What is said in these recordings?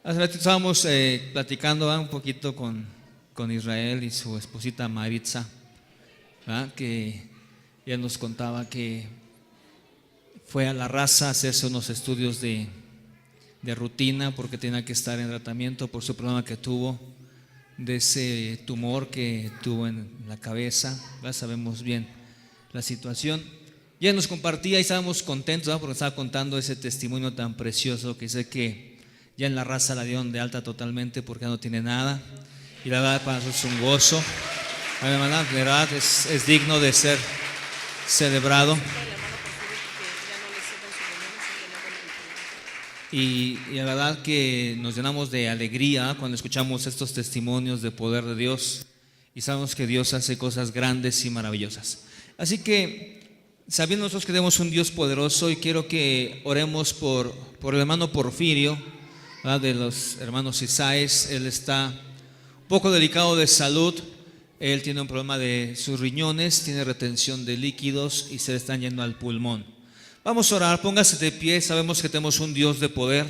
Hace ratito estábamos platicando un poquito con Israel y su esposita Maritza, ¿verdad? Que ella nos contaba que fue a La Raza a hacerse unos estudios de rutina porque tenía que estar en tratamiento por su problema que tuvo, de ese tumor que tuvo en la cabeza. Ya sabemos bien la situación. Ella nos compartía y estábamos contentos, ¿verdad? Porque estaba contando ese testimonio tan precioso que dice que ya en La Raza la dieron de alta totalmente porque ya no tiene nada. Y la verdad para nosotros es un gozo. La verdad es digno de ser celebrado. Y la verdad que nos llenamos de alegría cuando escuchamos estos testimonios de poder de Dios y sabemos que Dios hace cosas grandes y maravillosas. Así que sabiendo nosotros que tenemos un Dios poderoso, y quiero que oremos por el hermano Porfirio, ¿verdad? De los hermanos Isaías. Él está un poco delicado de salud. Él tiene un problema de sus riñones, tiene retención de líquidos y se le están yendo al pulmón. Vamos a orar, póngase de pie. Sabemos que tenemos un Dios de poder,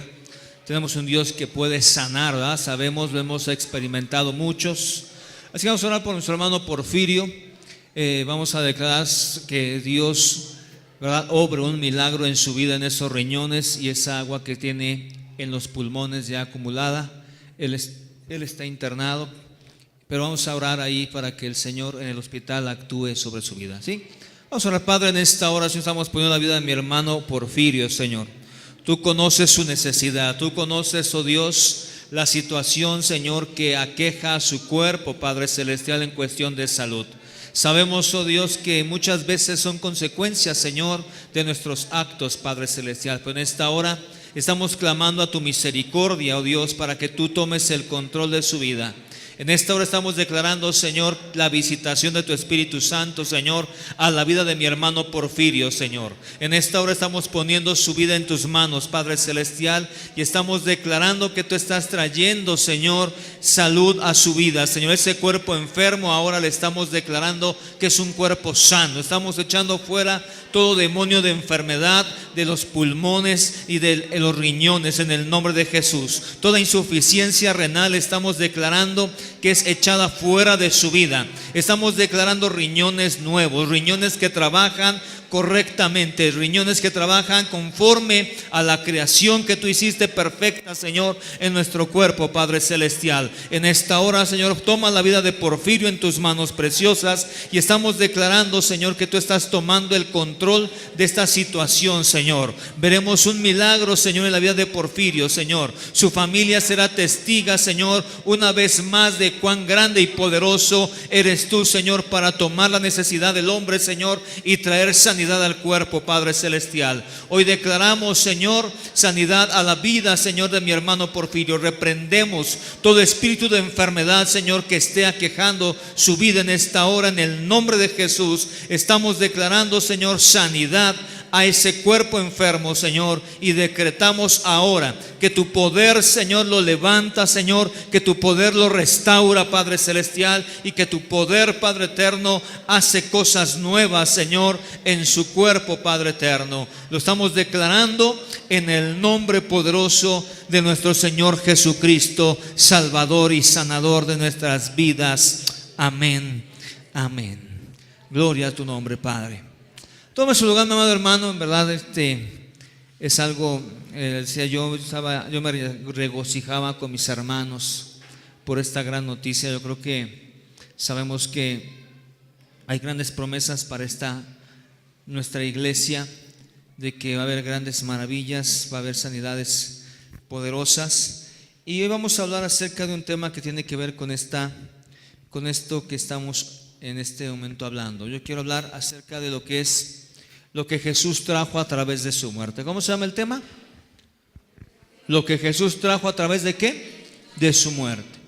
tenemos un Dios que puede sanar, ¿verdad? Sabemos, lo hemos experimentado muchos. Así que vamos a orar por nuestro hermano Porfirio. Vamos a declarar que Dios, ¿verdad?, obre un milagro en su vida, en esos riñones y esa agua que tiene en los pulmones ya acumulada. Él está internado, pero vamos a orar ahí para que el Señor en el hospital actúe sobre su vida, ¿sí? Vamos a orar. Padre, en esta oración estamos poniendo la vida de mi hermano Porfirio, Señor. Tú conoces su necesidad, tú conoces, oh Dios, la situación, Señor, que aqueja a su cuerpo, Padre Celestial, en cuestión de salud. Sabemos, oh Dios, que muchas veces son consecuencias, Señor, de nuestros actos, Padre Celestial, pero en esta hora estamos clamando a tu misericordia, oh Dios, para que tú tomes el control de su vida. En esta hora estamos declarando, Señor, la visitación de tu Espíritu Santo, Señor, a la vida de mi hermano Porfirio, Señor. En esta hora estamos poniendo su vida en tus manos, Padre Celestial, y estamos declarando que tú estás trayendo, Señor, salud a su vida, Señor. Ese cuerpo enfermo ahora le estamos declarando que es un cuerpo sano. Estamos echando fuera todo demonio de enfermedad de los pulmones y de los riñones en el nombre de Jesús. Toda insuficiencia renal estamos declarando que es echada fuera de su vida. Estamos declarando riñones nuevos, riñones que trabajan correctamente, riñones que trabajan conforme a la creación que tú hiciste perfecta, Señor, en nuestro cuerpo, Padre Celestial. En esta hora, Señor, toma la vida de Porfirio en tus manos preciosas y estamos declarando, Señor, que tú estás tomando el control de esta situación, Señor. Veremos un milagro, Señor, en la vida de Porfirio, Señor. Su familia será testiga, Señor, una vez más de cuán grande y poderoso eres tú, Señor, para tomar la necesidad del hombre, Señor, y traer sanidad al cuerpo, Padre Celestial. Hoy declaramos, Señor, sanidad a la vida, Señor, de mi hermano Porfirio. Reprendemos todo espíritu de enfermedad, Señor, que esté aquejando su vida en esta hora. En el nombre de Jesús estamos declarando, Señor, sanidad a ese cuerpo enfermo, Señor, y decretamos ahora que tu poder, Señor, lo levanta, Señor, que tu poder lo restaura, Padre Celestial, y que tu poder, Padre eterno, hace cosas nuevas, Señor, en su cuerpo, Padre eterno. Lo estamos declarando en el nombre poderoso de nuestro Señor Jesucristo, Salvador y sanador de nuestras vidas. Amén, amén. Gloria a tu nombre, Padre. Tome su lugar, mi amado hermano. En verdad, es algo, decía yo me regocijaba con mis hermanos por esta gran noticia. Yo creo que sabemos que hay grandes promesas para nuestra iglesia, de que va a haber grandes maravillas, va a haber sanidades poderosas. Y hoy vamos a hablar acerca de un tema que tiene que ver con esto que estamos en este momento hablando. Yo quiero hablar acerca de lo que Jesús trajo a través de su muerte. ¿Cómo se llama el tema? Lo que Jesús trajo a través de ¿qué? De su muerte.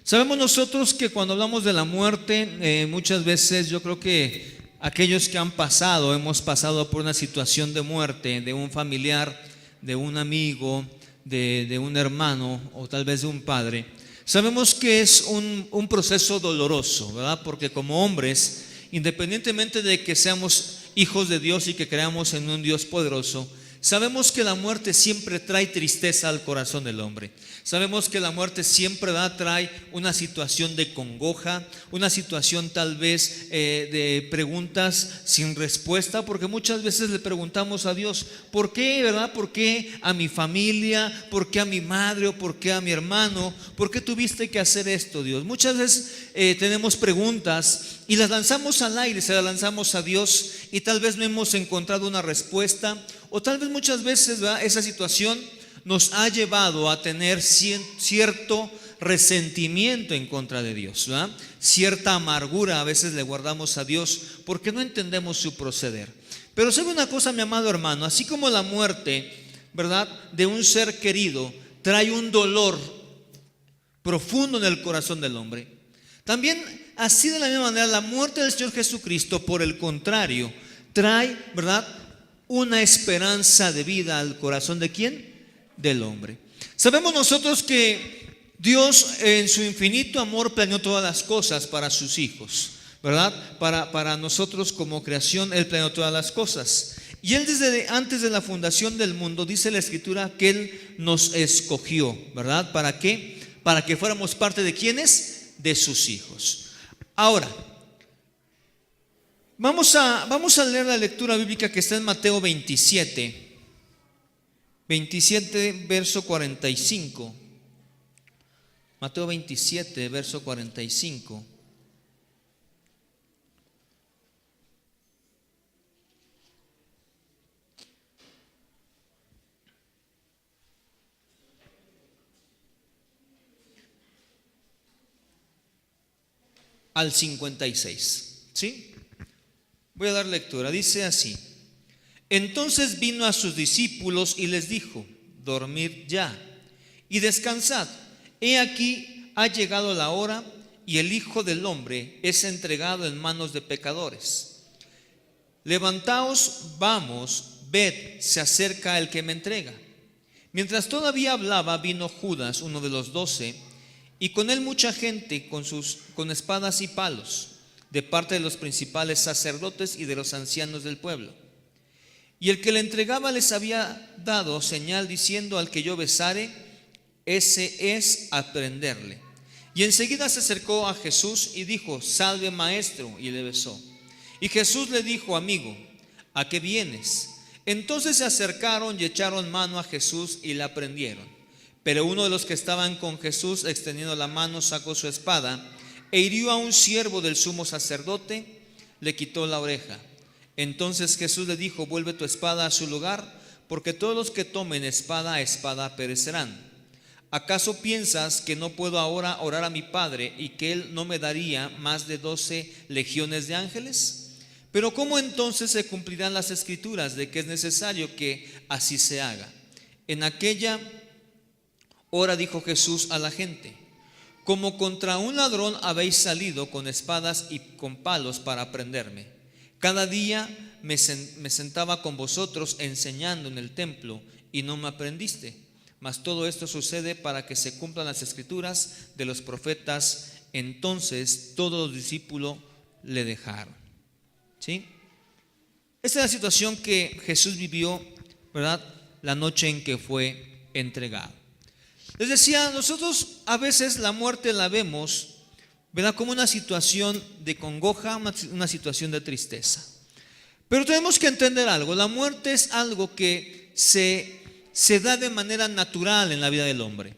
Sabemos nosotros que cuando hablamos de la muerte, muchas veces yo creo que aquellos que hemos pasado por una situación de muerte, de un familiar, de un amigo, de un hermano o tal vez de un padre, sabemos que es un proceso doloroso, ¿verdad? Porque como hombres, independientemente de que seamos hijos de Dios y que creamos en un Dios poderoso, Sabemos que la muerte siempre trae tristeza al corazón del hombre. Sabemos que la muerte siempre trae una situación de congoja, una situación tal vez de preguntas sin respuesta, porque muchas veces le preguntamos a Dios, ¿por qué, verdad? ¿Por qué a mi familia? ¿Por qué a mi madre? ¿O por qué a mi hermano? ¿Por qué tuviste que hacer esto, Dios? Muchas veces tenemos preguntas y las lanzamos al aire, se las lanzamos a Dios y tal vez no hemos encontrado una respuesta. O tal vez muchas veces, ¿verdad?, esa situación nos ha llevado a tener cierto resentimiento en contra de Dios, ¿verdad? Cierta amargura a veces le guardamos a Dios porque no entendemos su proceder. Pero sabe una cosa, mi amado hermano, así como la muerte, ¿verdad?, de un ser querido trae un dolor profundo en el corazón del hombre, también así de la misma manera la muerte del Señor Jesucristo, por el contrario, trae, ¿verdad?, una esperanza de vida al corazón ¿de quién? Del hombre. Sabemos nosotros que Dios en su infinito amor planeó todas las cosas para sus hijos, ¿verdad? Para nosotros como creación Él planeó todas las cosas. Y Él desde antes de la fundación del mundo, dice la Escritura, que Él nos escogió, ¿verdad? ¿Para qué? Para que fuéramos parte de ¿quiénes? De sus hijos. Ahora, Vamos a leer la lectura bíblica que está en Mateo 27, verso 45. Mateo 27, verso 45. Al 56, ¿sí? Voy a dar lectura, dice así: entonces vino a sus discípulos y les dijo, dormid ya y descansad, he aquí ha llegado la hora y el Hijo del Hombre es entregado en manos de pecadores. Levantaos, vamos, ved, se acerca el que me entrega. Mientras todavía hablaba, vino Judas, uno de los 12, y con él mucha gente con espadas y palos, de parte de los principales sacerdotes y de los ancianos del pueblo. Y el que le entregaba les había dado señal diciendo, al que yo besare, ese es a prenderle. Y enseguida se acercó a Jesús y dijo, salve maestro, y le besó. Y Jesús le dijo, amigo, ¿a qué vienes? Entonces se acercaron y echaron mano a Jesús y la prendieron. Pero uno de los que estaban con Jesús, extendiendo la mano, sacó su espada e hirió a un siervo del sumo sacerdote, le quitó la oreja. Entonces Jesús le dijo, vuelve tu espada a su lugar, porque todos los que tomen espada a espada perecerán. ¿Acaso piensas que no puedo ahora orar a mi Padre y que Él no me daría más de 12 legiones de ángeles? Pero ¿cómo entonces se cumplirán las escrituras de que es necesario que así se haga? En aquella hora dijo Jesús a la gente, como contra un ladrón habéis salido con espadas y con palos para prenderme. Cada día me sentaba con vosotros enseñando en el templo y no me aprendiste. Mas todo esto sucede para que se cumplan las escrituras de los profetas. Entonces todos los discípulos le dejaron. ¿Sí? Esta es la situación que Jesús vivió, ¿verdad?, la noche en que fue entregado. Les decía, nosotros a veces la muerte la vemos, ¿verdad?, como una situación de congoja, una situación de tristeza. Pero tenemos que entender algo, la muerte es algo que se da de manera natural en la vida del hombre.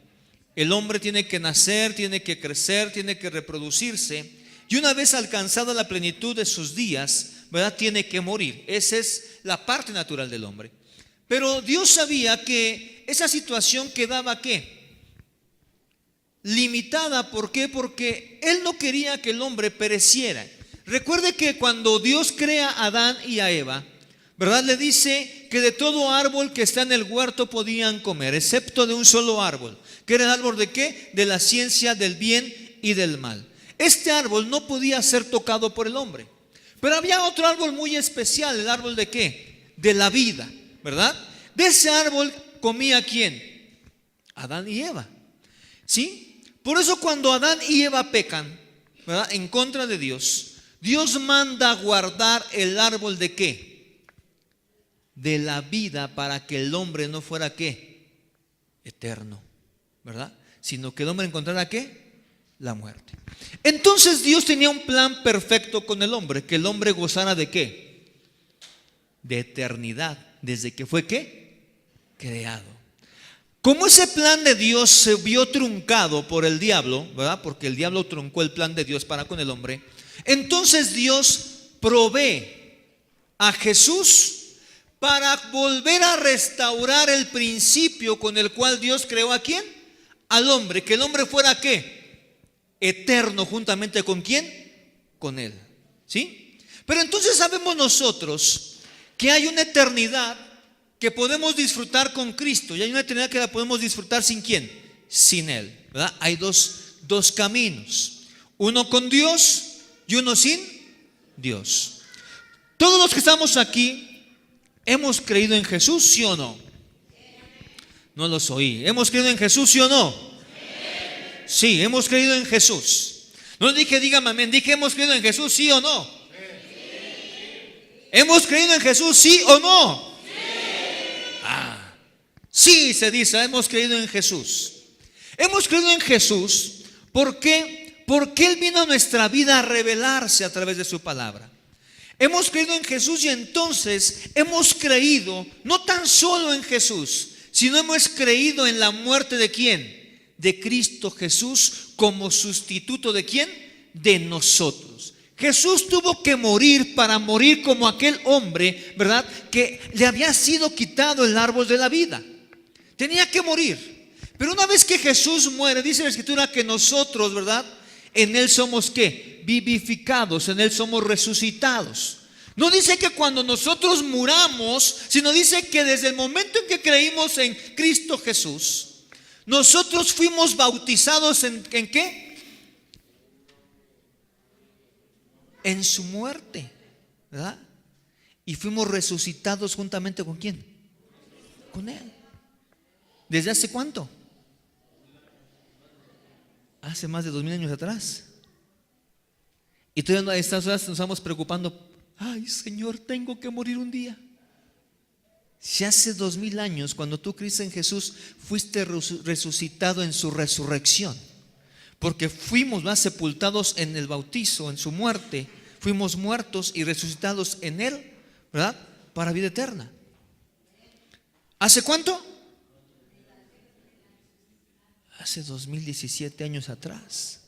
El hombre tiene que nacer, tiene que crecer, tiene que reproducirse, y una vez alcanzada la plenitud de sus días, ¿verdad?, tiene que morir. Esa es la parte natural del hombre. Pero Dios sabía que esa situación quedaba ¿qué? Limitada. ¿Por qué? Porque Él no quería que el hombre pereciera. Recuerde que cuando Dios crea a Adán y a Eva, ¿verdad?, le dice que de todo árbol que está en el huerto podían comer, excepto de un solo árbol. ¿Que era el árbol de qué? De la ciencia del bien y del mal. Este árbol no podía ser tocado por el hombre. Pero había otro árbol muy especial, el árbol de qué? De la vida, ¿verdad? De ese árbol comía ¿quién? Adán y Eva. ¿Sí? Por eso cuando Adán y Eva pecan, ¿verdad?, en contra de Dios, Dios manda guardar el árbol de ¿qué? de la vida para que el hombre no fuera ¿qué? Eterno, ¿verdad? Sino que el hombre encontrara ¿qué? La muerte. Entonces Dios tenía un plan perfecto con el hombre, que el hombre gozara ¿de qué? De eternidad, desde que fue ¿qué? Creado. Como ese plan de Dios se vio truncado por el diablo, ¿verdad? Porque el diablo truncó el plan de Dios para con el hombre. Entonces Dios provee a Jesús para volver a restaurar el principio con el cual Dios creó ¿a quién? Al hombre. Que el hombre fuera ¿qué? Eterno, juntamente con ¿quién? Con él. ¿Sí? Pero entonces sabemos nosotros que hay una eternidad que podemos disfrutar con Cristo, y hay una eternidad que la podemos disfrutar sin ¿quién? Sin Él, ¿verdad? Hay dos caminos, uno con Dios y uno sin Dios. Todos los que estamos aquí hemos creído en Jesús, ¿sí o no? No los oí. ¿Hemos creído en Jesús, sí o no? Sí, hemos creído en Jesús. No dije dígame amén, dije hemos creído en Jesús, ¿sí o no? ¿Hemos creído en Jesús, sí o no? Sí, se dice, hemos creído en Jesús. Hemos creído en Jesús porque Él vino a nuestra vida a revelarse a través de su palabra. Hemos creído en Jesús y entonces hemos creído no tan solo en Jesús, sino hemos creído en la muerte de ¿quién? De Cristo Jesús como sustituto de ¿quién? De nosotros. Jesús tuvo que morir para morir como aquel hombre, ¿verdad? Que le había sido quitado el árbol de la vida. Tenía que morir. Pero una vez que Jesús muere, dice la Escritura que nosotros, ¿verdad? En Él somos ¿qué? Vivificados, en Él somos resucitados. No dice que cuando nosotros muramos, sino dice que desde el momento en que creímos en Cristo Jesús, nosotros fuimos bautizados ¿en qué? En su muerte, ¿verdad? Y fuimos resucitados juntamente ¿con quién? Con Él. ¿Desde hace cuánto? Hace más de 2000 años atrás. Y todavía a estas horas nos estamos preocupando. Ay, Señor, tengo que morir un día. Si hace 2000 años, cuando tú creíste en Jesús, fuiste resucitado en su resurrección. Porque fuimos más sepultados en el bautizo, en su muerte. Fuimos muertos y resucitados en Él, ¿verdad? Para vida eterna. ¿Hace cuánto? Hace 2017 años atrás.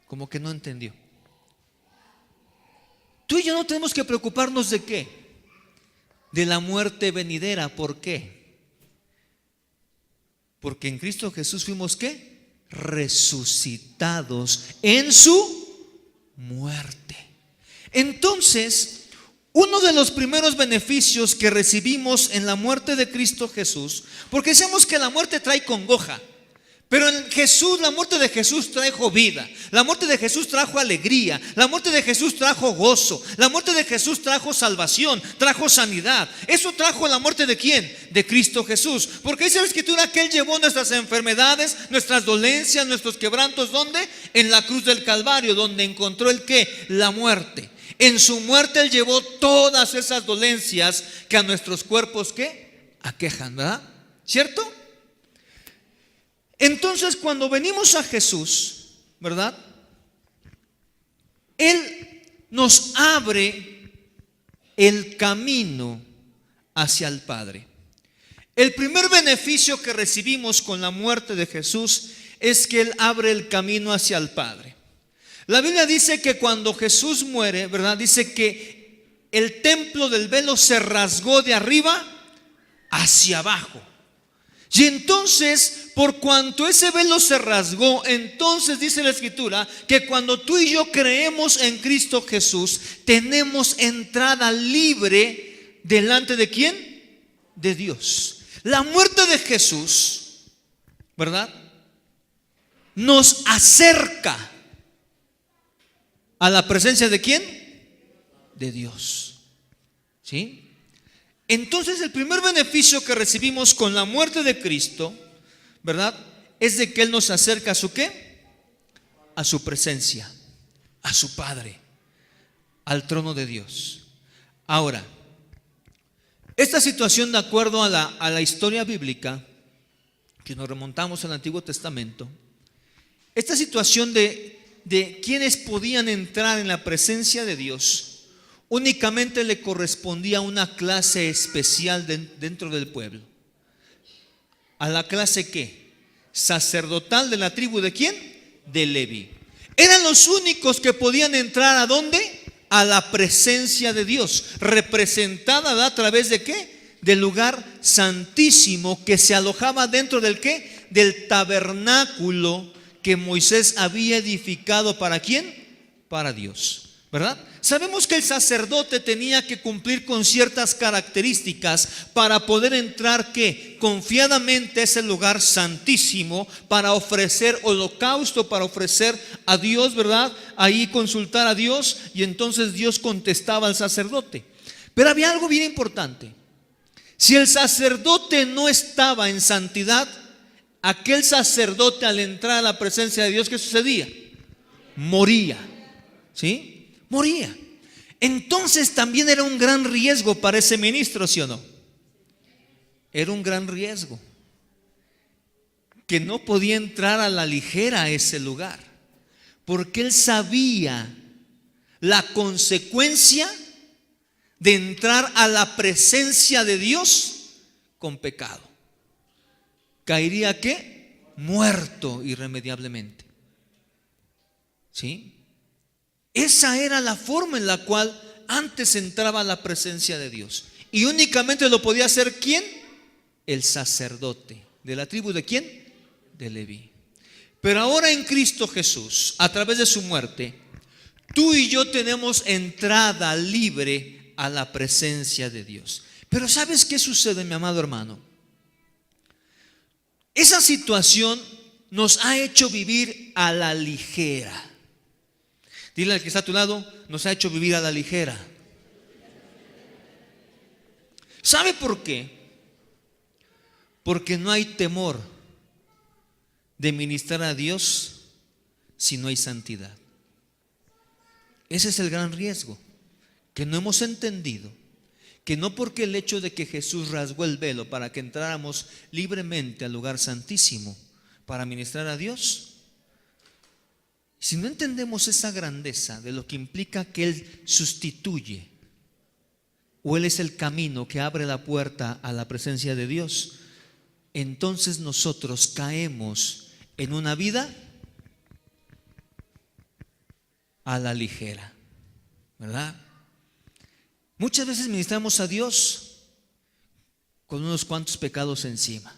Como que no entendió. Tú y yo no tenemos que preocuparnos de qué, de la muerte venidera. ¿Por qué? Porque en Cristo Jesús fuimos ¿qué? Resucitados en su muerte. Entonces, uno de los primeros beneficios que recibimos en la muerte de Cristo Jesús, porque decimos que la muerte trae congoja, pero en Jesús, la muerte de Jesús trajo vida. La muerte de Jesús trajo alegría. La muerte de Jesús trajo gozo. La muerte de Jesús trajo salvación, trajo sanidad. Eso trajo la muerte de ¿quién? De Cristo Jesús. Porque dice la Escritura que Él llevó nuestras enfermedades, nuestras dolencias, nuestros quebrantos. ¿Dónde? En la cruz del Calvario, donde encontró el ¿qué? La muerte. En su muerte Él llevó todas esas dolencias que a nuestros cuerpos ¿qué? Aquejan, ¿verdad? ¿Cierto? Entonces cuando venimos a Jesús, ¿verdad? Él nos abre el camino hacia el Padre. El primer beneficio que recibimos con la muerte de Jesús es que Él abre el camino hacia el Padre. La Biblia dice que cuando Jesús muere, ¿verdad? Dice que el templo del velo se rasgó de arriba hacia abajo. Y entonces, por cuanto ese velo se rasgó, entonces dice la Escritura que cuando tú y yo creemos en Cristo Jesús, tenemos entrada libre delante de ¿quién? De Dios. La muerte de Jesús, ¿verdad? Nos acerca a la presencia de ¿quién? De Dios. ¿Sí? Entonces el primer beneficio que recibimos con la muerte de Cristo, ¿verdad? Es de que Él nos acerca a su ¿qué? A su presencia, a su Padre, al trono de Dios. Ahora, Esta situación, de acuerdo a la historia bíblica, que nos remontamos al Antiguo Testamento, esta situación de quienes podían entrar en la presencia de Dios, únicamente le correspondía a una clase especial dentro del pueblo. ¿A la clase qué? Sacerdotal, de la tribu ¿de quién? De Leví. Eran los únicos que podían entrar ¿a dónde? A la presencia de Dios, representada a través de ¿qué? Del lugar santísimo, que se alojaba dentro del ¿qué? Del tabernáculo que Moisés había edificado. ¿Para quién? Para Dios, ¿verdad? Sabemos que el sacerdote tenía que cumplir con ciertas características para poder entrar ¿qué? Confiadamente a ese lugar santísimo, para ofrecer holocausto, para ofrecer a Dios, ¿verdad? Ahí consultar a Dios, y entonces Dios contestaba al sacerdote. Pero había algo bien importante. Si el sacerdote no estaba en santidad, aquel sacerdote, al entrar a la presencia de Dios, ¿qué sucedía? Moría. ¿Sí? Moría. Entonces también era un gran riesgo para ese ministro, ¿sí o no? Era un gran riesgo, que no podía entrar a la ligera a ese lugar, porque él sabía la consecuencia de entrar a la presencia de Dios con pecado. Caería ¿qué? Muerto irremediablemente. ¿Sí? Esa era la forma en la cual antes entraba a la presencia de Dios. Y únicamente lo podía hacer ¿quién? El sacerdote. ¿De la tribu de quién? De Leví. Pero ahora en Cristo Jesús, a través de su muerte, tú y yo tenemos entrada libre a la presencia de Dios. Pero ¿sabes qué sucede, mi amado hermano? Esa situación nos ha hecho vivir a la ligera. Dile al que está a tu lado, nos ha hecho vivir a la ligera. ¿Sabe por qué? Porque no hay temor de ministrar a Dios si no hay santidad. Ese es el gran riesgo, que no hemos entendido, que no porque el hecho de que Jesús rasgó el velo para que entráramos libremente al lugar santísimo para ministrar a Dios, si no entendemos esa grandeza de lo que implica que Él sustituye, o Él es el camino que abre la puerta a la presencia de Dios, entonces nosotros caemos en una vida a la ligera, ¿verdad? Muchas veces ministramos a Dios con unos cuantos pecados encima,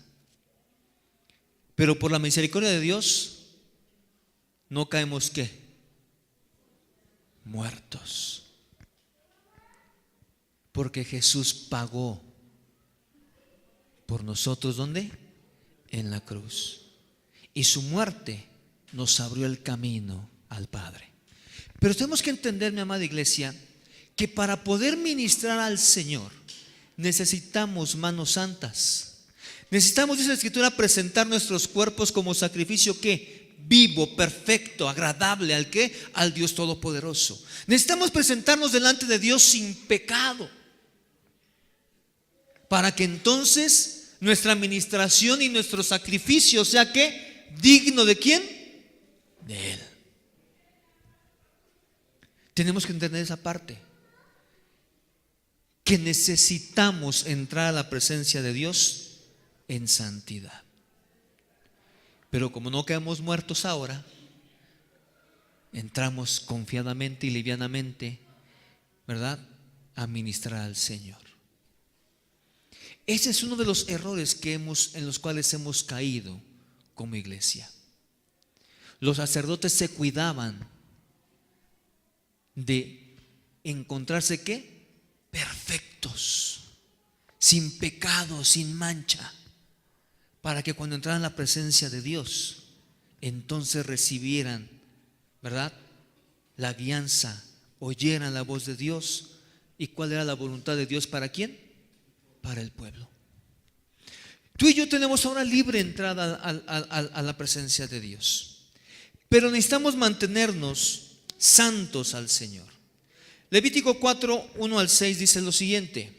pero por la misericordia de Dios no caemos ¿qué? Muertos. Porque Jesús pagó por nosotros. ¿Dónde? En la cruz. Y su muerte nos abrió el camino al Padre. Pero tenemos que entender, mi amada iglesia, que para poder ministrar al Señor necesitamos manos santas. Necesitamos, dice la Escritura, presentar nuestros cuerpos como sacrificio ¿qué? Vivo, perfecto, agradable ¿al qué? Al Dios Todopoderoso. Necesitamos presentarnos delante de Dios sin pecado, para que entonces nuestra administración y nuestro sacrificio sea ¿qué? Digno ¿de quién? De Él. Tenemos que entender esa parte, que necesitamos entrar a la presencia de Dios en santidad. Pero como no quedamos muertos ahora, entramos confiadamente y livianamente, ¿verdad?, a ministrar al Señor. Ese es uno de los errores en los cuales hemos caído como iglesia. Los sacerdotes se cuidaban de encontrarse ¿qué? Perfectos, sin pecado, sin mancha, para que cuando entraran en la presencia de Dios, entonces recibieran, ¿verdad?, la guianza, oyeran la voz de Dios. ¿Y cuál era la voluntad de Dios para quién? Para el pueblo. Tú y yo tenemos ahora libre entrada a la presencia de Dios, pero necesitamos mantenernos santos al Señor. Levítico 4, 1 al 6 dice lo siguiente: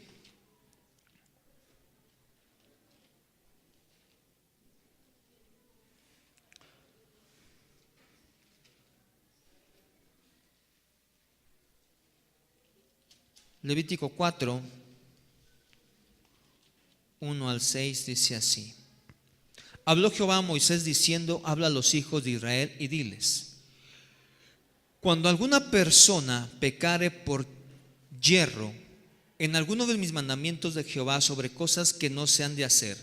Levítico 4, 1 al 6 dice así: Habló Jehová a Moisés diciendo: habla a los hijos de Israel y diles: cuando alguna persona pecare por yerro en alguno de mis mandamientos de Jehová sobre cosas que no se han de hacer,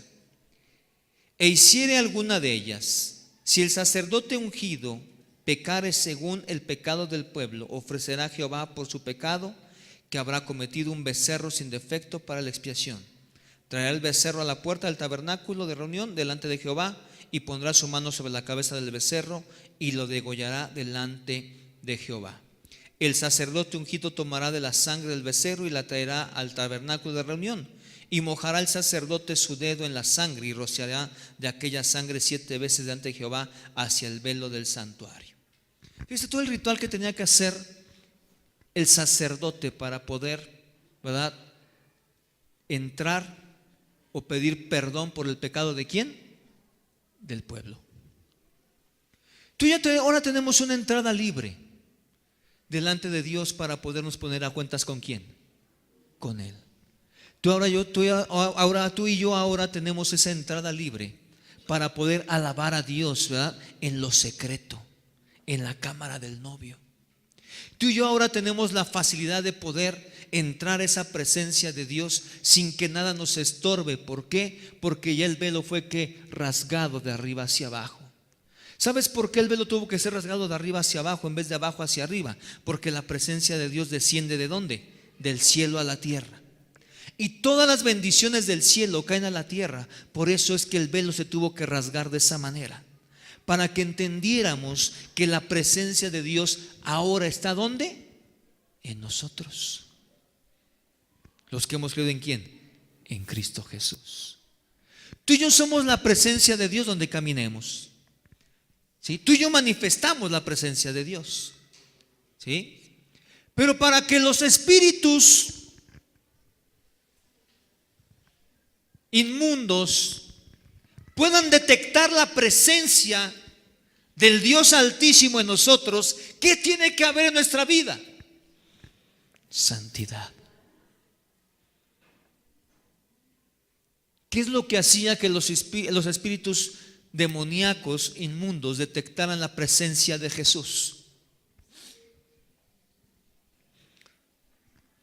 e hiciere alguna de ellas, si el sacerdote ungido pecare según el pecado del pueblo, ofrecerá a Jehová por su pecado que habrá cometido un becerro sin defecto para la expiación. Traerá el becerro a la puerta del tabernáculo de reunión delante de Jehová, y pondrá su mano sobre la cabeza del becerro y lo degollará delante de Jehová. El sacerdote ungido tomará de la sangre del becerro y la traerá al tabernáculo de reunión, y mojará el sacerdote su dedo en la sangre y rociará de aquella sangre 7 veces delante de Jehová hacia el velo del santuario. Fíjese todo el ritual que tenía que hacer el sacerdote para poder, ¿verdad?, entrar o pedir perdón por el pecado de ¿quién? Del pueblo. Tú ya ahora tenemos una entrada libre delante de Dios para podernos poner a cuentas ¿con quién? Con Él. Tú y yo ahora tenemos esa entrada libre para poder alabar a Dios, ¿verdad?, en lo secreto, en la cámara del novio. Tú y yo ahora tenemos la facilidad de poder entrar a esa presencia de Dios sin que nada nos estorbe. ¿Por qué? Porque ya el velo fue rasgado de arriba hacia abajo. ¿Sabes por qué el velo tuvo que ser rasgado de arriba hacia abajo en vez de abajo hacia arriba? Porque la presencia de Dios desciende ¿de dónde? Del cielo a la tierra. Y todas las bendiciones del cielo caen a la tierra. Por eso es que el velo se tuvo que rasgar de esa manera, para que entendiéramos que la presencia de Dios ahora está ¿dónde? En nosotros. Los que hemos creído ¿en quién? En Cristo Jesús. Tú y yo somos la presencia de Dios donde caminemos. ¿Sí? Tú y yo manifestamos la presencia de Dios. ¿Sí? Pero para que los espíritus inmundos puedan detectar la presencia del Dios Altísimo en nosotros, ¿qué tiene que haber en nuestra vida? Santidad. ¿Qué es lo que hacía que los espíritus demoníacos inmundos detectaran la presencia de Jesús?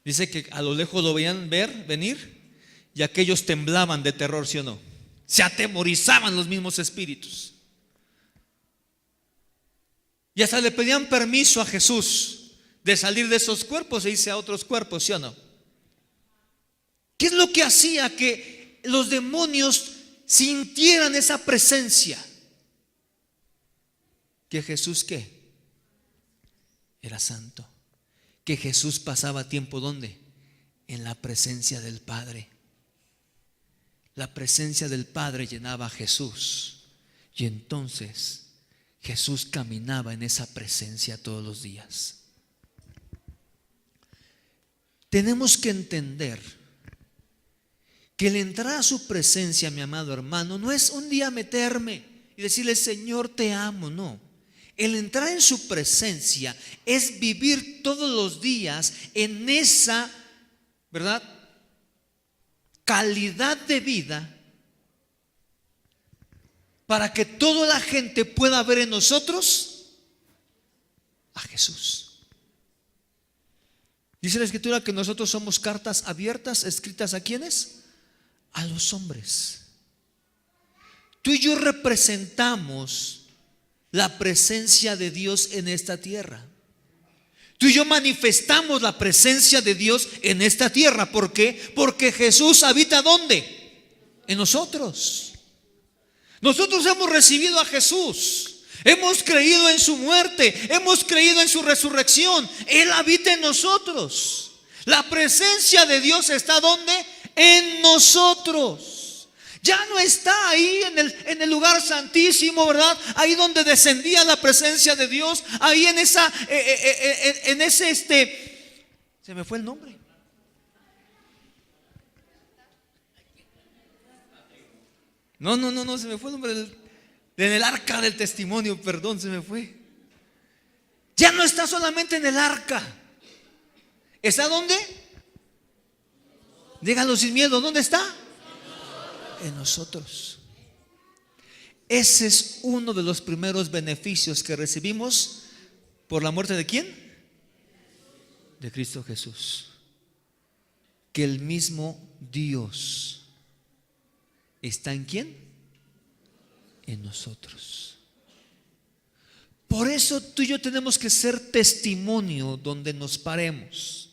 Dice que a lo lejos lo veían venir y aquellos temblaban de terror, ¿sí o no? Se atemorizaban los mismos espíritus. Y hasta le pedían permiso a Jesús de salir de esos cuerpos e irse a otros cuerpos, ¿sí o no? ¿Qué es lo que hacía que los demonios sintieran esa presencia? Que Jesús ¿qué? Era santo. Que Jesús pasaba tiempo ¿dónde? En la presencia del Padre. La presencia del Padre llenaba a Jesús, y entonces Jesús caminaba en esa presencia todos los días. Tenemos que entender que el entrar a su presencia, mi amado hermano, no es un día meterme y decirle Señor te amo, no. El entrar en su presencia es vivir todos los días en esa, ¿verdad?, calidad de vida, para que toda la gente pueda ver en nosotros a Jesús. Dice la Escritura que nosotros somos cartas abiertas escritas ¿a quiénes? A los hombres. Tú y yo representamos la presencia de Dios en esta tierra. Tú y yo manifestamos la presencia de Dios en esta tierra. ¿Por qué? Porque Jesús habita ¿dónde? En nosotros. Nosotros hemos recibido a Jesús, hemos creído en su muerte, hemos creído en su resurrección. Él habita en nosotros. La presencia de Dios está ¿dónde? En nosotros. Ya no está ahí en el lugar santísimo, ¿verdad? Ahí donde descendía la presencia de Dios. Ahí en ese se me fue el nombre. No, se me fue el nombre en el arca del testimonio, perdón, se me fue. Ya no está solamente en el arca. ¿Está dónde? Díganlo sin miedo, ¿dónde está? En nosotros. Ese es uno de los primeros beneficios que recibimos por la muerte de ¿quién? De Cristo Jesús. Que el mismo Dios está en ¿quién? En nosotros. Por eso tú y yo tenemos que ser testimonio donde nos paremos.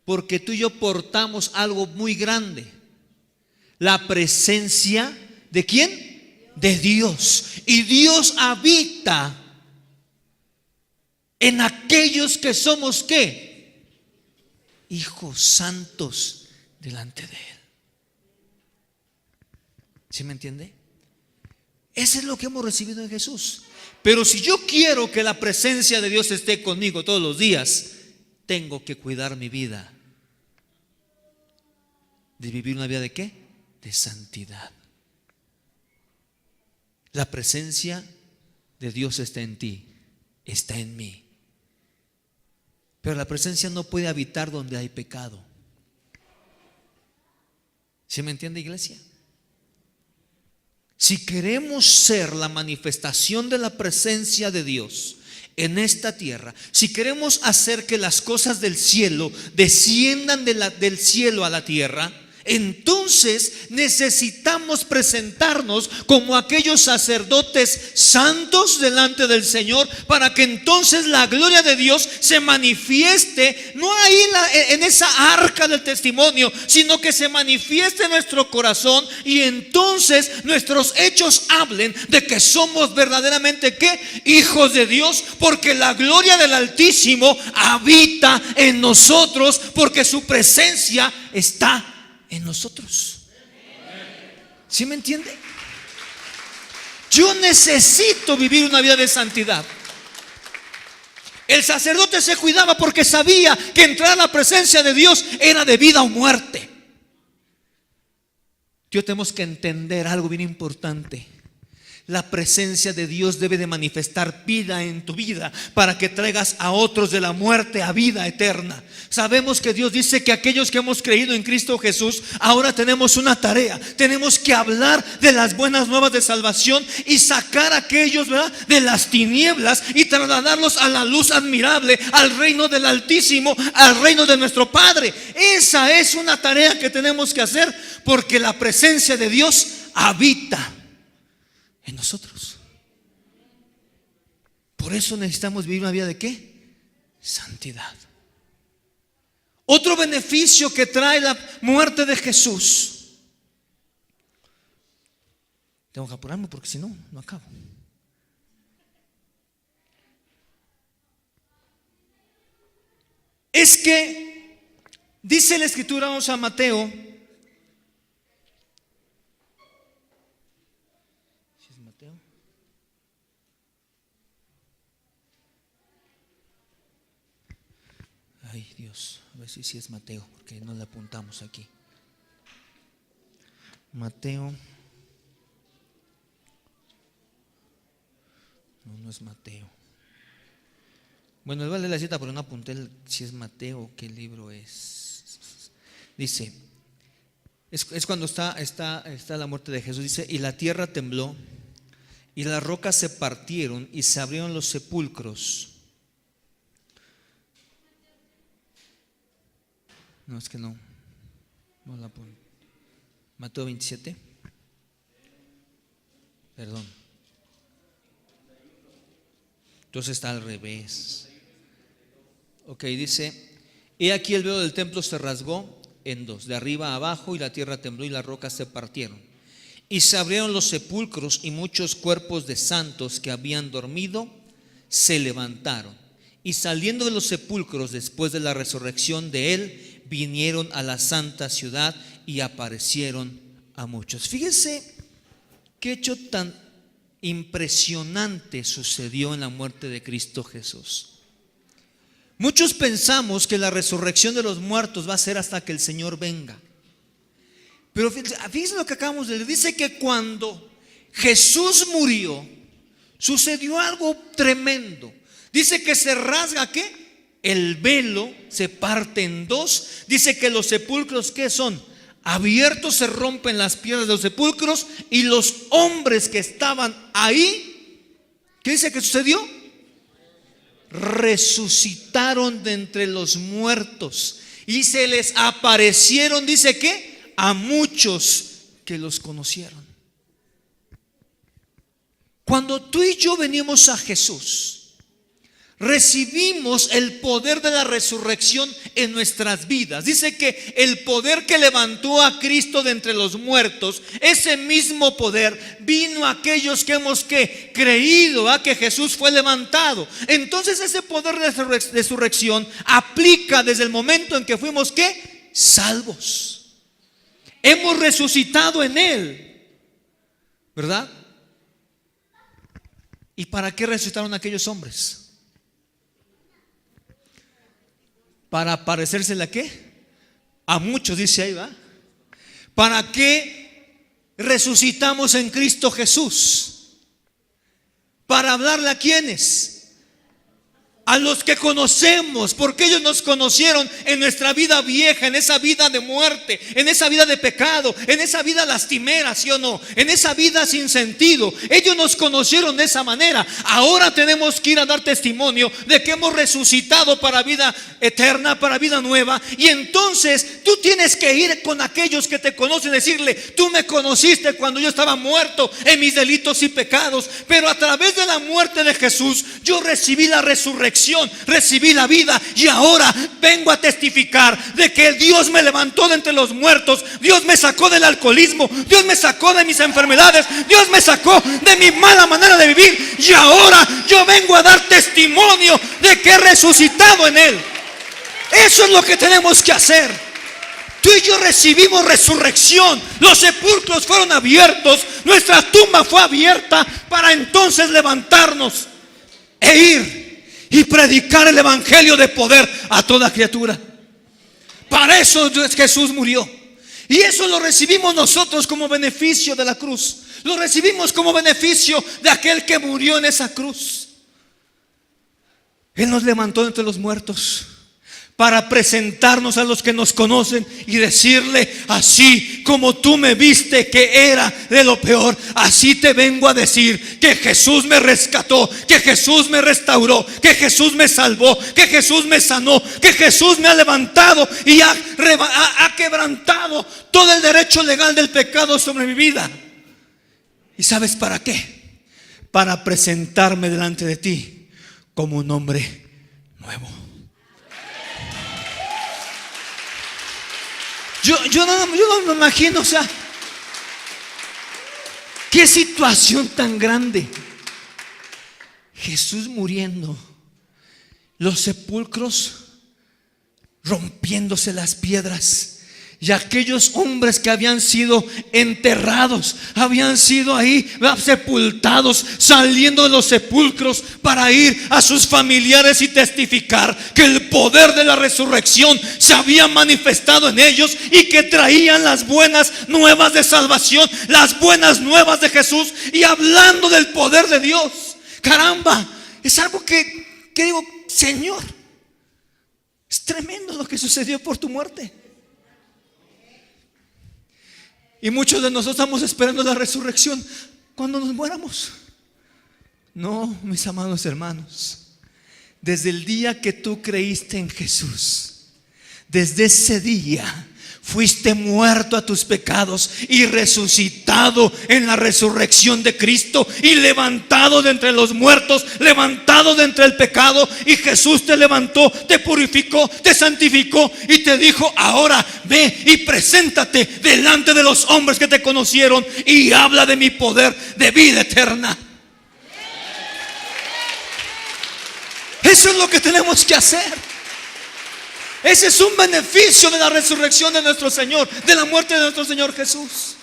Porque tú y yo portamos algo muy grande. La presencia ¿de quién? De Dios. Y Dios habita en aquellos que somos ¿qué? Hijos santos delante de Él. ¿Sí me entiende? Eso es lo que hemos recibido en Jesús. Pero si yo quiero que la presencia de Dios esté conmigo todos los días, tengo que cuidar mi vida. De vivir una vida ¿de qué? De santidad. La presencia de Dios está en ti, está en mí. Pero la presencia no puede habitar donde hay pecado. ¿Sí me entiende, iglesia? Si queremos ser la manifestación de la presencia de Dios en esta tierra, si queremos hacer que las cosas del cielo desciendan del cielo a la tierra, entonces necesitamos presentarnos como aquellos sacerdotes santos delante del Señor, para que entonces la gloria de Dios se manifieste, no ahí en esa arca del testimonio, sino que se manifieste en nuestro corazón, y entonces nuestros hechos hablen de que somos verdaderamente ¿qué? Hijos de Dios, porque la gloria del Altísimo habita en nosotros, porque su presencia está en nosotros. ¿Sí me entiende? Yo necesito vivir una vida de santidad. El sacerdote se cuidaba porque sabía que entrar a la presencia de Dios era de vida o muerte. Yo tenemos que entender algo bien importante. La presencia de Dios debe de manifestar vida en tu vida, para que traigas a otros de la muerte a vida eterna. Sabemos que Dios dice que aquellos que hemos creído en Cristo Jesús, ahora tenemos una tarea. Tenemos que hablar de las buenas nuevas de salvación y sacar a aquellos, ¿verdad?, de las tinieblas y trasladarlos a la luz admirable, al reino del Altísimo, al reino de nuestro Padre. Esa es una tarea que tenemos que hacer, porque la presencia de Dios habita en nosotros. Por eso necesitamos vivir una vida de ¿qué? Santidad. Otro beneficio que trae la muerte de Jesús. Tengo que apurarme porque si no, no acabo. Es que dice la Escritura, vamos a Mateo. Ay, Dios, a ver si es Mateo, porque no le apuntamos aquí. Mateo. No es Mateo. Bueno, vale la cita, pero no apunté si es Mateo o qué libro es. Dice, es cuando está la muerte de Jesús. Dice, y la tierra tembló, y las rocas se partieron, y se abrieron los sepulcros. No, es que no la pongo. Mateo 27. Perdón. Entonces está al revés. Ok, dice: he aquí el velo del templo se rasgó en dos, de arriba a abajo, y la tierra tembló y las rocas se partieron. Y se abrieron los sepulcros, y muchos cuerpos de santos que habían dormido se levantaron. Y saliendo de los sepulcros después de la resurrección de Él, vinieron a la santa ciudad y aparecieron a muchos. Fíjense qué hecho tan impresionante sucedió en la muerte de Cristo Jesús. Muchos pensamos que la resurrección de los muertos va a ser hasta que el Señor venga. Pero fíjense lo que acabamos de leer. Dice que cuando Jesús murió, sucedió algo tremendo. Dice que se rasga ¿qué? el velo se parte en dos. Dice que los sepulcros, ¿qué son? Abiertos, se rompen las piedras de los sepulcros, y los hombres que estaban ahí, ¿qué dice que sucedió? Resucitaron de entre los muertos y se les aparecieron, dice que a muchos que los conocieron. Cuando tú y yo venimos a Jesús, recibimos el poder de la resurrección en nuestras vidas. Dice que el poder que levantó a Cristo de entre los muertos, ese mismo poder vino a aquellos que hemos creído a que Jesús fue levantado. Entonces ese poder de resurrección aplica desde el momento en que fuimos salvos. Hemos resucitado en Él, ¿verdad? ¿Y para qué resucitaron aquellos hombres? ¿Para parecérsele a qué? A muchos, dice ahí, ¿va? ¿Para qué resucitamos en Cristo Jesús? ¿Para hablarle a quiénes? A los que conocemos, porque ellos nos conocieron en nuestra vida vieja, en esa vida de muerte, en esa vida de pecado, en esa vida lastimera, ¿sí o no? En esa vida sin sentido. Ellos nos conocieron de esa manera. Ahora tenemos que ir a dar testimonio de que hemos resucitado para vida eterna, para vida nueva. Y entonces tú tienes que ir con aquellos que te conocen, decirle: tú me conociste cuando yo estaba muerto en mis delitos y pecados, pero a través de la muerte de Jesús yo recibí la resurrección, recibí la vida, y ahora vengo a testificar de que Dios me levantó de entre los muertos. Dios me sacó del alcoholismo, Dios me sacó de mis enfermedades, Dios me sacó de mi mala manera de vivir, y ahora yo vengo a dar testimonio de que he resucitado en Él. Eso es lo que tenemos que hacer. Tú y yo recibimos resurrección. Los sepulcros fueron abiertos, nuestra tumba fue abierta para entonces levantarnos e ir y predicar el evangelio de poder a toda criatura. Para eso Jesús murió. Y eso lo recibimos nosotros como beneficio de la cruz. Lo recibimos como beneficio de aquel que murió en esa cruz. Él nos levantó entre los muertos para presentarnos a los que nos conocen y decirle: así como tú me viste que era de lo peor, así te vengo a decir que Jesús me rescató, que Jesús me restauró, que Jesús me salvó, que Jesús me sanó, que Jesús me ha levantado y ha quebrantado todo el derecho legal del pecado sobre mi vida. ¿Y sabes para qué? Para presentarme delante de ti como un hombre nuevo. Yo no me imagino, o sea, qué situación tan grande. Jesús muriendo, los sepulcros rompiéndose las piedras, y aquellos hombres que habían sido enterrados, habían sido ahí sepultados, saliendo de los sepulcros para ir a sus familiares y testificar que el poder de la resurrección se había manifestado en ellos y que traían las buenas nuevas de salvación, las buenas nuevas de Jesús, y hablando del poder de Dios. Caramba, es algo que digo: Señor, es tremendo lo que sucedió por tu muerte. Y muchos de nosotros estamos esperando la resurrección cuando nos muéramos. No, mis amados hermanos, desde el día que tú creíste en Jesús, desde ese día fuiste muerto a tus pecados y resucitado en la resurrección de Cristo, y levantado de entre los muertos, levantado de entre el pecado. Y Jesús te levantó, te purificó, te santificó y te dijo: ahora ve y preséntate delante de los hombres que te conocieron y habla de mi poder de vida eterna. Eso es lo que tenemos que hacer. Ese es un beneficio de la resurrección de nuestro Señor, de la muerte de nuestro Señor Jesús.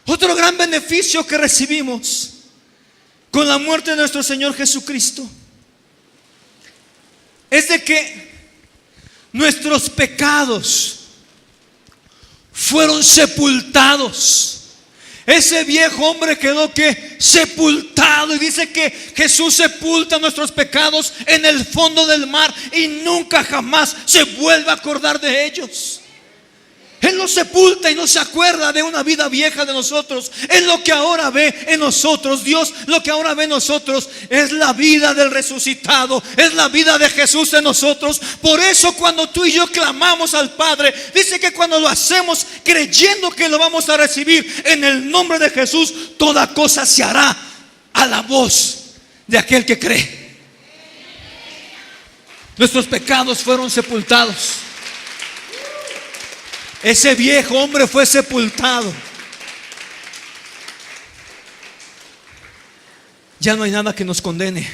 Otro gran beneficio que recibimos con la muerte de nuestro Señor Jesucristo es de que nuestros pecados fueron sepultados Ese viejo hombre quedó que sepultado, y dice que Jesús sepulta nuestros pecados en el fondo del mar y nunca jamás se vuelve a acordar de ellos. Él nos sepulta y no se acuerda de una vida vieja de nosotros. Él lo que ahora ve en nosotros, Dios lo que ahora ve en nosotros es la vida del resucitado, es la vida de Jesús en nosotros. Por eso cuando tú y yo clamamos al Padre, dice que cuando lo hacemos creyendo que lo vamos a recibir en el nombre de Jesús, toda cosa se hará a la voz de aquel que cree. Nuestros pecados fueron sepultados. Ese viejo hombre fue sepultado. Ya no hay nada que nos condene,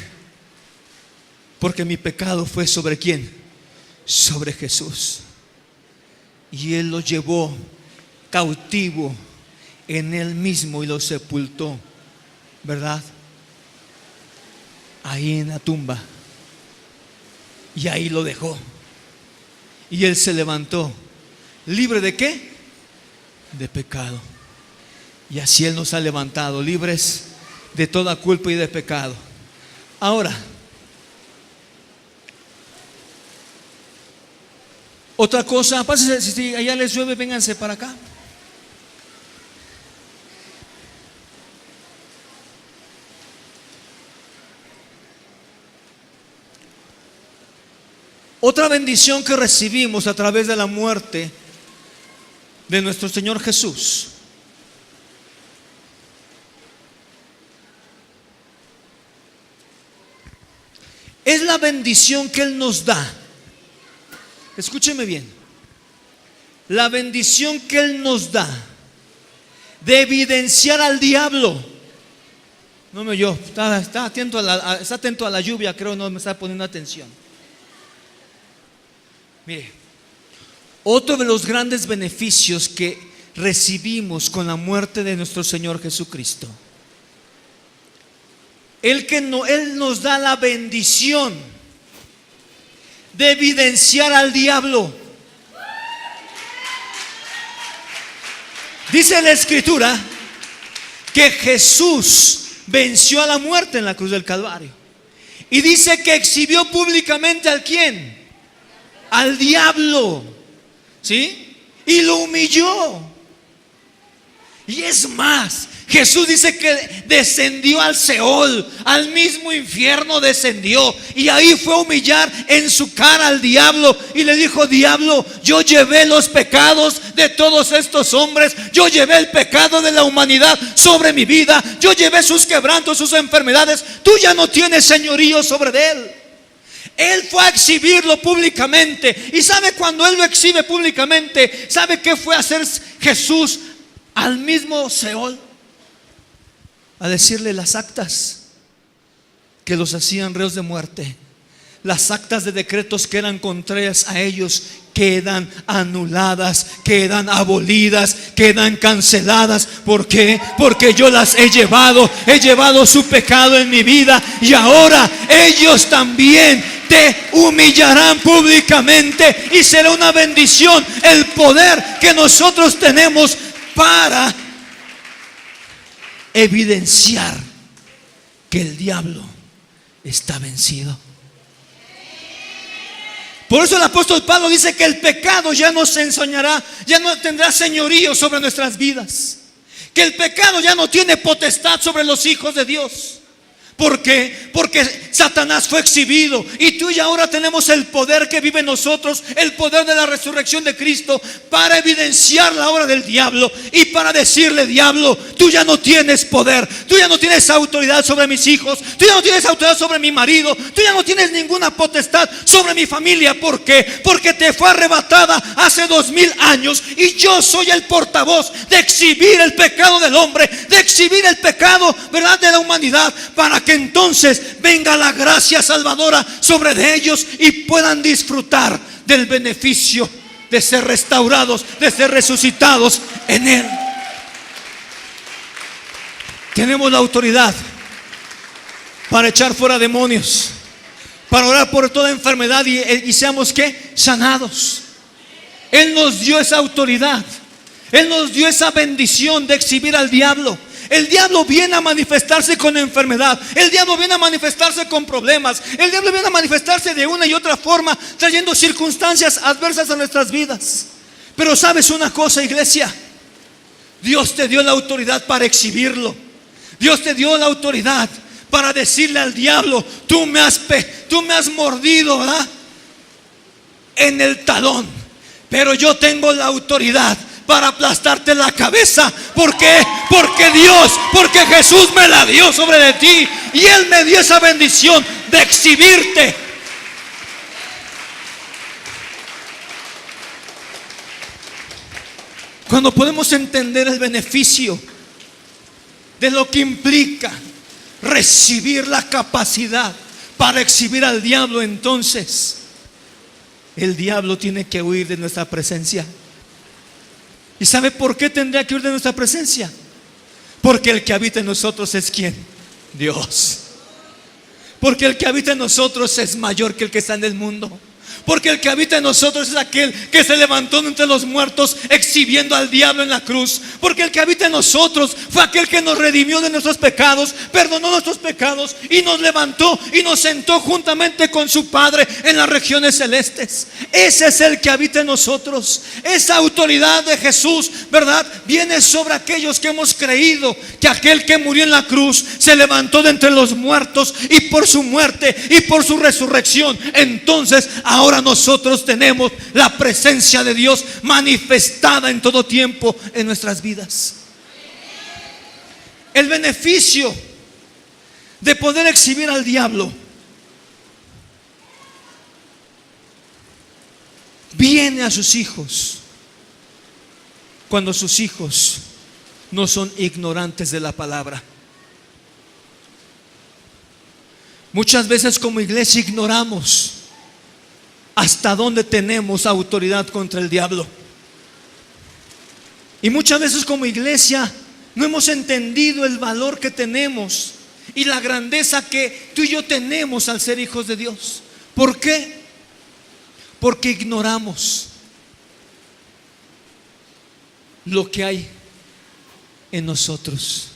porque mi pecado fue sobre ¿quién? Sobre Jesús. Y Él lo llevó cautivo en Él mismo y lo sepultó, ¿verdad? Ahí en la tumba. Y ahí lo dejó. Y Él se levantó. ¿Libre de qué? De pecado. Y así Él nos ha levantado, libres de toda culpa y de pecado. Ahora, otra cosa, pásense, si allá les llueve, vénganse para acá. Otra bendición que recibimos a través de la muerte de nuestro Señor Jesús es la bendición que Él nos da. Escúcheme bien. La bendición que Él nos da de evidenciar al diablo. No me oyó, está atento a la lluvia, creo, no me está poniendo atención. Mire, otro de los grandes beneficios que recibimos con la muerte de nuestro Señor Jesucristo, Él nos da la bendición de evidenciar al diablo. Dice la Escritura que Jesús venció a la muerte en la cruz del Calvario. Y dice que exhibió públicamente ¿al quién? Al diablo. ¿Sí? Y lo humilló. Y es más, Jesús dice que descendió al Seol, al mismo infierno descendió, y ahí fue a humillar en su cara al diablo y le dijo: diablo, yo llevé los pecados de todos estos hombres, yo llevé el pecado de la humanidad sobre mi vida, yo llevé sus quebrantos, sus enfermedades, tú ya no tienes señorío sobre él. Él fue a exhibirlo públicamente. Y sabe, cuando Él lo exhibe públicamente, ¿sabe qué fue a hacer Jesús al mismo Seol? A decirle las actas que los hacían reos de muerte, las actas de decretos que eran contrarias a ellos, quedan anuladas, quedan abolidas, quedan canceladas. ¿Por qué? Porque yo las he llevado su pecado en mi vida, y ahora ellos también te humillarán públicamente, y será una bendición el poder que nosotros tenemos para evidenciar que el diablo está vencido. Por eso el apóstol Pablo dice que el pecado ya no se enseñará, ya no tendrá señorío sobre nuestras vidas, que el pecado ya no tiene potestad sobre los hijos de Dios. ¿Por qué? Porque Satanás fue exhibido, y tú y ahora tenemos el poder que vive en nosotros, el poder de la resurrección de Cristo, para evidenciar la obra del diablo y para decirle: diablo, tú ya no tienes poder, tú ya no tienes autoridad sobre mis hijos, tú ya no tienes autoridad sobre mi marido, tú ya no tienes ninguna potestad sobre mi familia. ¿Por qué? Porque te fue arrebatada hace 2000 años, y yo soy el portavoz de exhibir el pecado del hombre, de exhibir el pecado, ¿verdad?, de la humanidad, para que entonces venga la gracia salvadora sobre de ellos y puedan disfrutar del beneficio de ser restaurados, de ser resucitados en Él. Tenemos la autoridad para echar fuera demonios, para orar por toda enfermedad y seamos ¿qué? Sanados. Él nos dio esa autoridad. Él nos dio esa bendición de exhibir al diablo. El diablo viene a manifestarse con enfermedad. El diablo viene a manifestarse con problemas. El diablo viene a manifestarse de una y otra forma, trayendo circunstancias adversas a nuestras vidas. Pero ¿sabes una cosa, iglesia? Dios te dio la autoridad para exhibirlo. Dios te dio la autoridad para decirle al diablo: tú me has mordido, ¿verdad?, en el talón, pero yo tengo la autoridad para aplastarte la cabeza. ¿Por qué? Porque Jesús me la dio sobre de ti, y Él me dio esa bendición de exhibirte. Cuando podemos entender el beneficio de lo que implica recibir la capacidad para exhibir al diablo, entonces el diablo tiene que huir de nuestra presencia. ¿Y sabe por qué tendría que huir de nuestra presencia? Porque el que habita en nosotros es ¿quién? Dios. Porque el que habita en nosotros es mayor que el que está en el mundo. Porque el que habita en nosotros es aquel que se levantó entre los muertos, exhibiendo al diablo en la cruz. Porque el que habita en nosotros fue aquel que nos redimió de nuestros pecados, perdonó nuestros pecados y nos levantó y nos sentó juntamente con su Padre en las regiones celestes. Ese es el que habita en nosotros. Esa autoridad de Jesús, ¿verdad?, viene sobre aquellos que hemos creído que aquel que murió en la cruz se levantó de entre los muertos, y por su muerte y por su resurrección, entonces ahora nosotros tenemos la presencia de Dios manifestada en todo tiempo en nuestras vidas. El beneficio de poder exhibir al diablo viene a sus hijos cuando sus hijos no son ignorantes de la palabra. Muchas veces como iglesia ignoramos hasta dónde tenemos autoridad contra el diablo. Y muchas veces como iglesia no hemos entendido el valor que tenemos y la grandeza que tú y yo tenemos al ser hijos de Dios. ¿Por qué? Porque ignoramos lo que hay en nosotros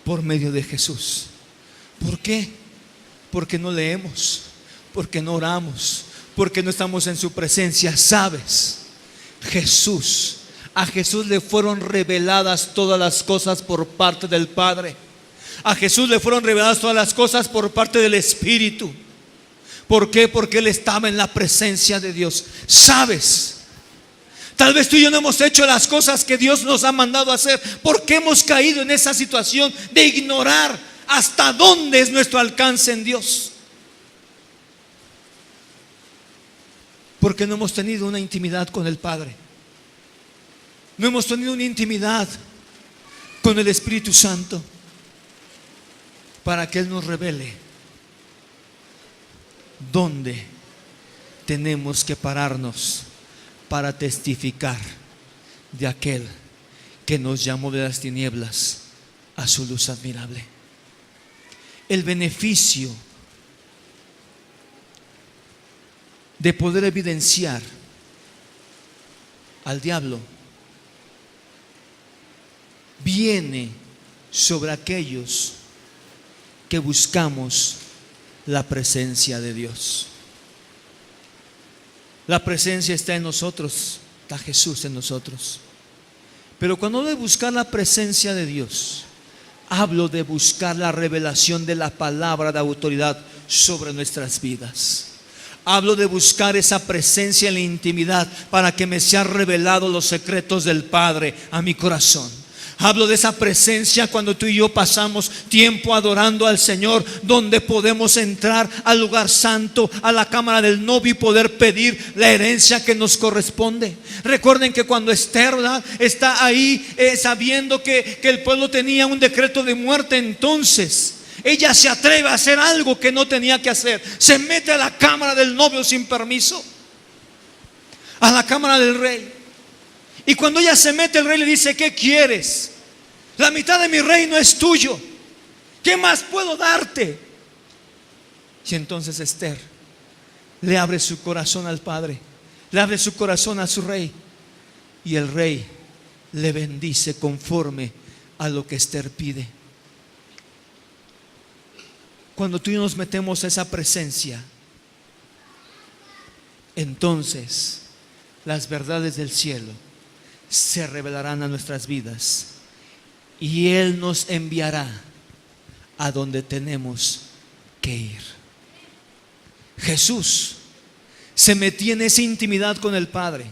por medio de Jesús. ¿Por qué? Porque no leemos, porque no oramos, porque no estamos en su presencia. ¿Sabes? A Jesús le fueron reveladas todas las cosas por parte del Padre. A Jesús le fueron reveladas todas las cosas por parte del Espíritu. ¿Por qué? Porque Él estaba en la presencia de Dios. ¿Sabes? Tal vez tú y yo no hemos hecho las cosas que Dios nos ha mandado a hacer porque hemos caído en esa situación de ignorar hasta dónde es nuestro alcance en Dios. Porque no hemos tenido una intimidad con el Padre. No hemos tenido una intimidad con el Espíritu Santo para que Él nos revele dónde tenemos que pararnos para testificar de aquel que nos llamó de las tinieblas a su luz admirable. El beneficio de poder evidenciar al diablo viene sobre aquellos que buscamos la presencia de Dios. La presencia está en nosotros, está Jesús en nosotros. Pero cuando hablo de buscar la presencia de Dios, hablo de buscar la revelación de la palabra de autoridad sobre nuestras vidas. Hablo de buscar esa presencia en la intimidad para que me sean revelados los secretos del Padre a mi corazón. Hablo de esa presencia cuando tú y yo pasamos tiempo adorando al Señor, donde podemos entrar al lugar santo, a la cámara del novio, y poder pedir la herencia que nos corresponde. Recuerden que cuando Esther, ¿verdad?, está ahí sabiendo que el pueblo tenía un decreto de muerte, entonces ella se atreve a hacer algo que no tenía que hacer. Se mete a la cámara del novio sin permiso, a la cámara del rey. Y cuando ella se mete, el rey le dice: ¿qué quieres? La mitad de mi reino es tuyo. ¿Qué más puedo darte? Y entonces Esther le abre su corazón al Padre, le abre su corazón a su rey, y el rey le bendice conforme a lo que Esther pide. Cuando tú y yo nos metemos a esa presencia, entonces las verdades del cielo se revelarán a nuestras vidas y Él nos enviará a donde tenemos que ir. Jesús se metía en esa intimidad con el Padre.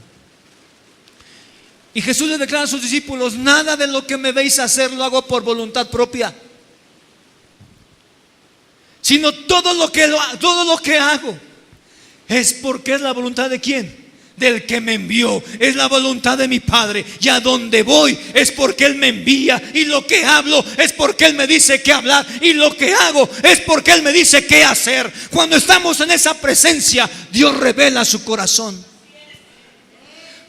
Y Jesús le declara a sus discípulos: nada de lo que me veis hacer lo hago por voluntad propia, sino todo lo que hago es porque es la voluntad ¿de quién? Del que me envió. Es la voluntad de mi Padre. Y a donde voy es porque Él me envía. Y lo que hablo es porque Él me dice qué hablar. Y lo que hago es porque Él me dice qué hacer. Cuando estamos en esa presencia, Dios revela su corazón.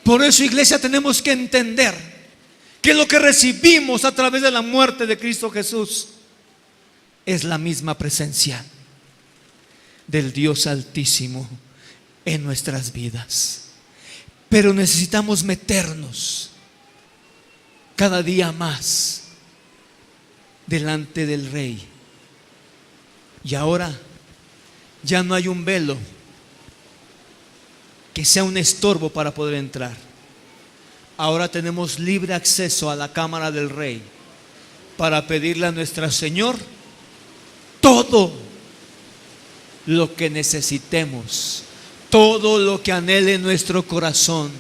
Por eso, iglesia, tenemos que entender que lo que recibimos a través de la muerte de Cristo Jesús es la misma presencia del Dios Altísimo en nuestras vidas. Pero necesitamos meternos cada día más delante del Rey. Y ahora ya no hay un velo que sea un estorbo para poder entrar. Ahora tenemos libre acceso a la cámara del Rey para pedirle a nuestro Señor todo lo que necesitemos, todo lo que anhele nuestro corazón,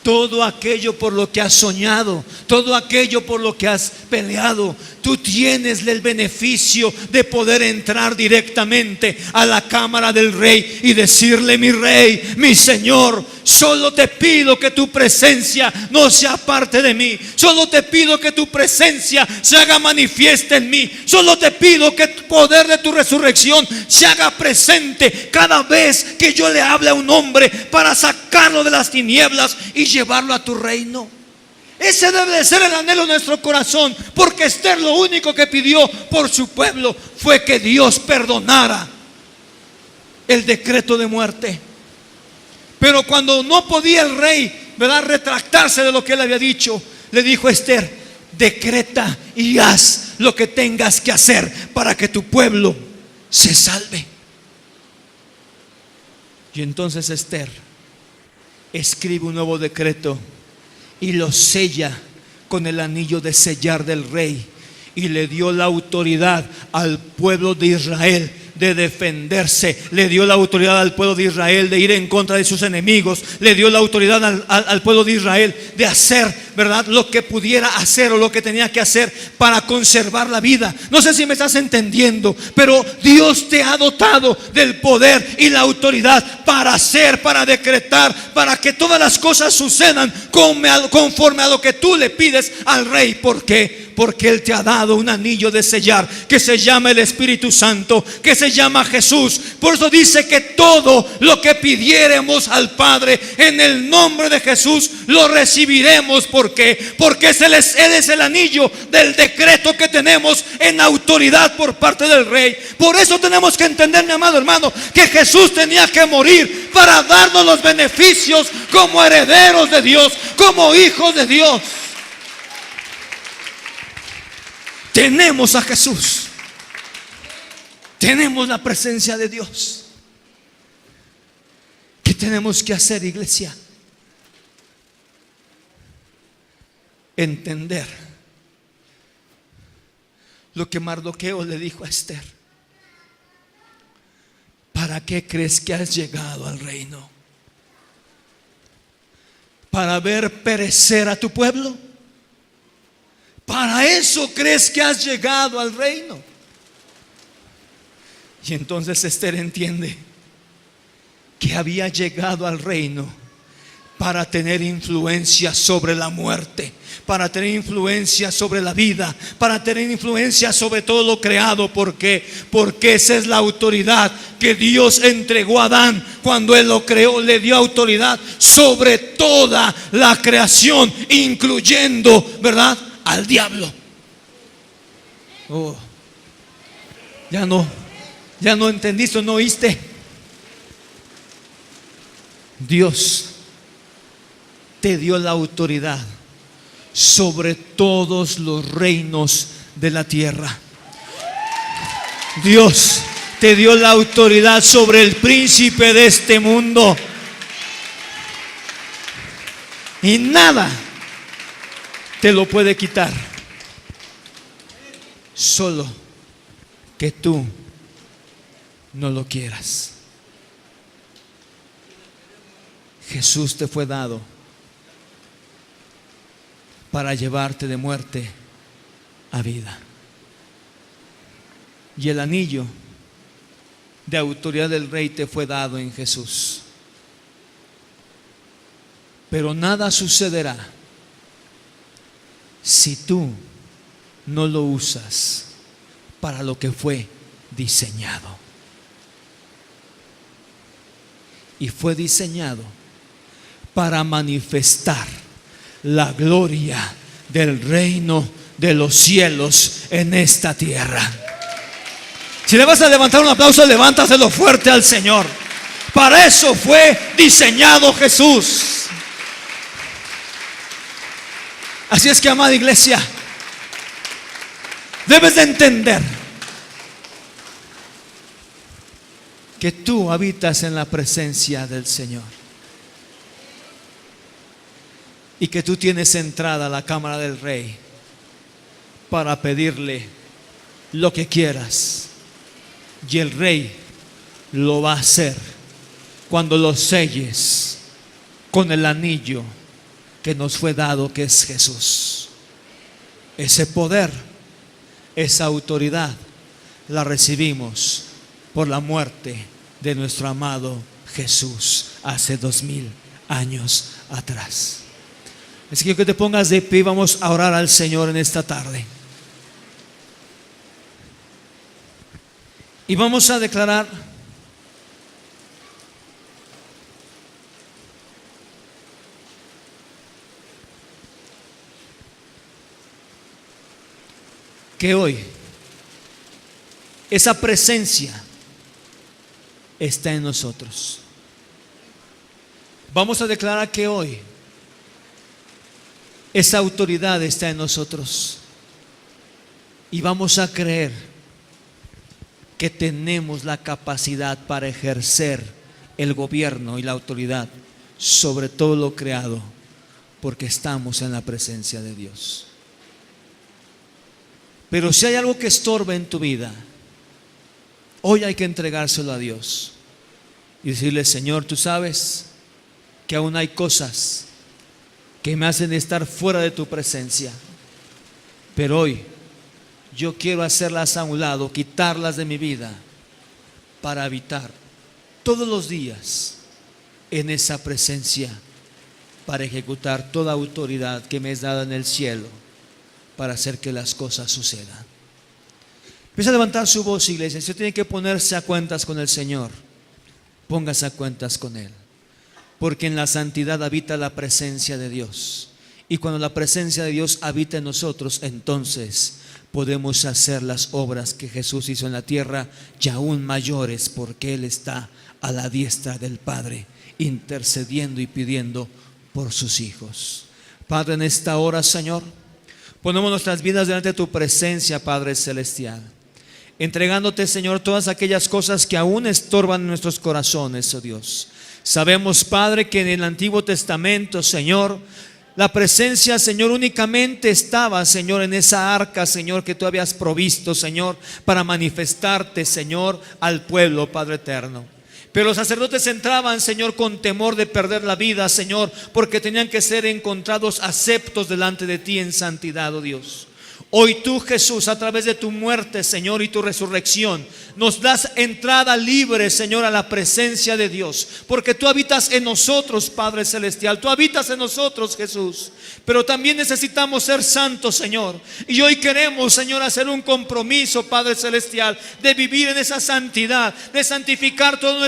todo aquello por lo que has soñado, todo aquello por lo que has peleado. Tú tienes el beneficio de poder entrar directamente a la cámara del Rey y decirle: mi Rey, mi Señor, solo te pido que tu presencia no sea parte de mí. Solo te pido que tu presencia se haga manifiesta en mí. Solo te pido que el poder de tu resurrección se haga presente cada vez que yo le hable a un hombre para sacarlo de las tinieblas y llevarlo a tu reino. Ese debe de ser el anhelo de nuestro corazón, porque Esther lo único que pidió por su pueblo fue que Dios perdonara el decreto de muerte. Pero cuando no podía el rey, ¿verdad?, retractarse de lo que él había dicho, le dijo a Esther: decreta y haz lo que tengas que hacer para que tu pueblo se salve. Y entonces Esther escribe un nuevo decreto y lo sella con el anillo de sellar del rey, y le dio la autoridad al pueblo de Israel de defenderse. Le dio la autoridad al pueblo de Israel de ir en contra de sus enemigos. Le dio la autoridad al pueblo de Israel de hacer, ¿verdad?, lo que pudiera hacer o lo que tenía que hacer para conservar la vida. No sé si me estás entendiendo, pero Dios te ha dotado del poder y la autoridad para hacer, para decretar, para que todas las cosas sucedan conforme a lo que tú le pides al Rey. ¿Por qué? Porque Él te ha dado un anillo de sellar que se llama el Espíritu Santo, que se llama Jesús. Por eso dice que todo lo que pidiéremos al Padre en el nombre de Jesús lo recibiremos. ¿Por qué? Porque Él es el anillo del decreto que tenemos en autoridad por parte del Rey. Por eso tenemos que entender, mi amado hermano, que Jesús tenía que morir para darnos los beneficios como herederos de Dios, como hijos de Dios. Tenemos a Jesús, tenemos la presencia de Dios. ¿Qué tenemos que hacer, iglesia? Entender lo que Mardoqueo le dijo a Esther: ¿para qué crees que has llegado al reino? ¿Para ver perecer a tu pueblo? ¿Para eso crees que has llegado al reino? Y entonces Esther entiende que había llegado al reino para tener influencia sobre la muerte, para tener influencia sobre la vida, para tener influencia sobre todo lo creado. ¿Por qué? Porque esa es la autoridad que Dios entregó a Adán cuando Él lo creó. Le dio autoridad sobre toda la creación, incluyendo, ¿verdad?, al diablo. Oh, ya no entendiste, no oíste. Dios te dio la autoridad sobre todos los reinos de la tierra. Dios te dio la autoridad sobre el príncipe de este mundo. Y nada te lo puede quitar. Solo que tú no lo quieras. Jesús te fue dado para llevarte de muerte a vida. Y el anillo de autoridad del Rey te fue dado en Jesús. Pero nada sucederá si tú no lo usas para lo que fue diseñado. Y fue diseñado para manifestar la gloria del reino de los cielos en esta tierra. Si le vas a levantar un aplauso, levántaselo fuerte al Señor. Para eso fue diseñado Jesús. Así es que, amada iglesia, debes de entender que tú habitas en la presencia del Señor y que tú tienes entrada a la cámara del Rey para pedirle lo que quieras, y el Rey lo va a hacer cuando lo selles con el anillo que nos fue dado, que es Jesús. Ese poder, esa autoridad la recibimos por la muerte de nuestro amado Jesús hace 2000 años atrás. Así que te pongas de pie, vamos a orar al Señor en esta tarde. Y vamos a declarar que hoy esa presencia está en nosotros. Vamos a declarar que hoy esa autoridad está en nosotros. Y vamos a creer que tenemos la capacidad para ejercer el gobierno y la autoridad sobre todo lo creado, porque estamos en la presencia de Dios. Pero si hay algo que estorbe en tu vida, hoy hay que entregárselo a Dios y decirle: Señor, tú sabes que aún hay cosas que me hacen estar fuera de tu presencia, pero hoy yo quiero hacerlas a un lado, quitarlas de mi vida, para habitar todos los días en esa presencia, para ejecutar toda autoridad que me es dada en el cielo, para hacer que las cosas sucedan. Empieza a levantar su voz, iglesia. Si usted tiene que ponerse a cuentas con el Señor, póngase a cuentas con Él, porque en la santidad habita la presencia de Dios. Y cuando la presencia de Dios habita en nosotros, entonces podemos hacer las obras que Jesús hizo en la tierra, y aún mayores, porque Él está a la diestra del Padre, intercediendo y pidiendo por sus hijos. Padre, en esta hora, Señor, ponemos nuestras vidas delante de tu presencia, Padre celestial, entregándote, Señor, todas aquellas cosas que aún estorban en nuestros corazones, oh Dios. Sabemos, Padre, que en el Antiguo Testamento, Señor, la presencia, Señor, únicamente estaba, Señor, en esa arca, Señor, que tú habías provisto, Señor, para manifestarte, Señor, al pueblo, Padre eterno. Pero los sacerdotes entraban, Señor, con temor de perder la vida, Señor, porque tenían que ser encontrados aceptos delante de ti en santidad, oh Dios. Hoy tú, Jesús, a través de tu muerte, Señor, y tu resurrección, nos das entrada libre, Señor, a la presencia de Dios, porque tú habitas en nosotros, Padre celestial. Tú habitas en nosotros, Jesús. Pero también necesitamos ser santos, Señor. Y hoy queremos, Señor, hacer un compromiso, Padre celestial, de vivir en esa santidad, de santificar todos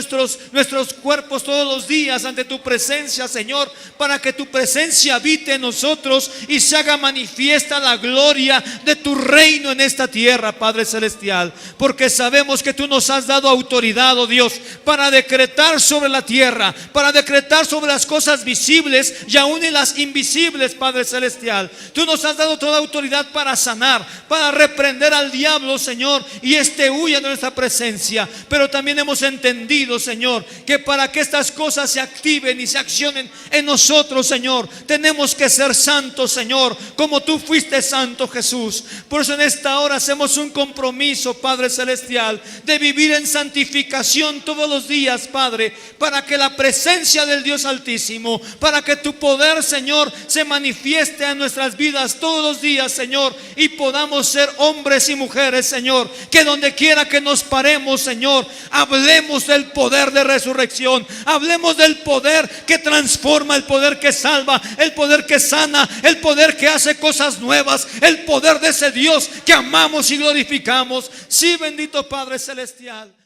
nuestros cuerpos todos los días ante tu presencia, Señor, para que tu presencia habite en nosotros y se haga manifiesta la gloria de tu reino en esta tierra, Padre celestial, porque sabemos que tú nos has dado autoridad, oh Dios, para decretar sobre la tierra, para decretar sobre las cosas visibles y aún en las invisibles, Padre celestial. Tú nos has dado toda autoridad para sanar, para reprender al diablo, Señor, y huya de nuestra presencia. Pero también hemos entendido, Señor, que para que estas cosas se activen y se accionen en nosotros, Señor, tenemos que ser santos, Señor, como tú fuiste santo, Jesús. Por eso en esta hora hacemos un compromiso, Padre celestial, de vivir en santificación todos los días, Padre, para que la presencia del Dios Altísimo, para que tu poder, Señor, se manifieste en nuestras vidas todos los días, Señor, y podamos ser hombres y mujeres, Señor, que donde quiera que nos paremos, Señor, hablemos del poder de resurrección, hablemos del poder que transforma, el poder que salva, el poder que sana, el poder que hace cosas nuevas, el poder de ese Dios que amamos y glorificamos. Sí, bendito Padre celestial.